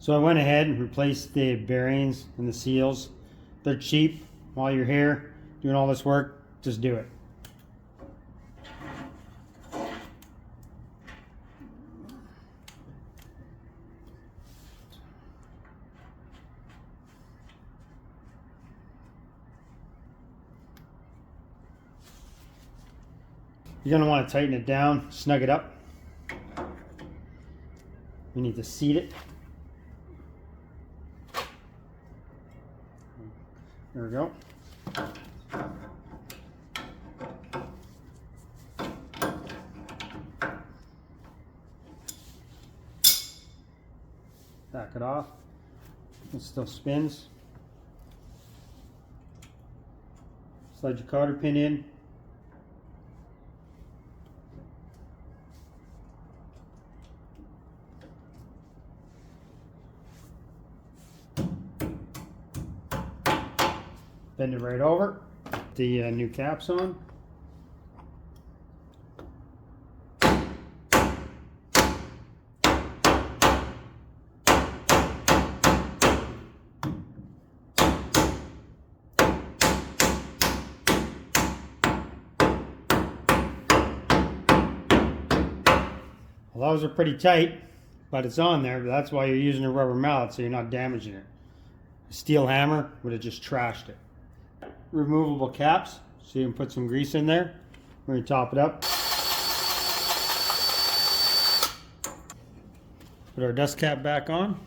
So I went ahead and replaced the bearings and the seals. They're cheap. While you're here doing all this work, just do it. You're going to want to tighten it down, snug it up. You need to seat it. There we go. Back it off. It still spins. Slide your cotter pin in. Bend it right over. The new caps on. Well, those are pretty tight, but it's on there. But that's why you're using a rubber mallet, so you're not damaging it. A steel hammer would have just trashed it. Removable caps, so you can put some grease in there. We're going to top it up. Put our dust cap back on.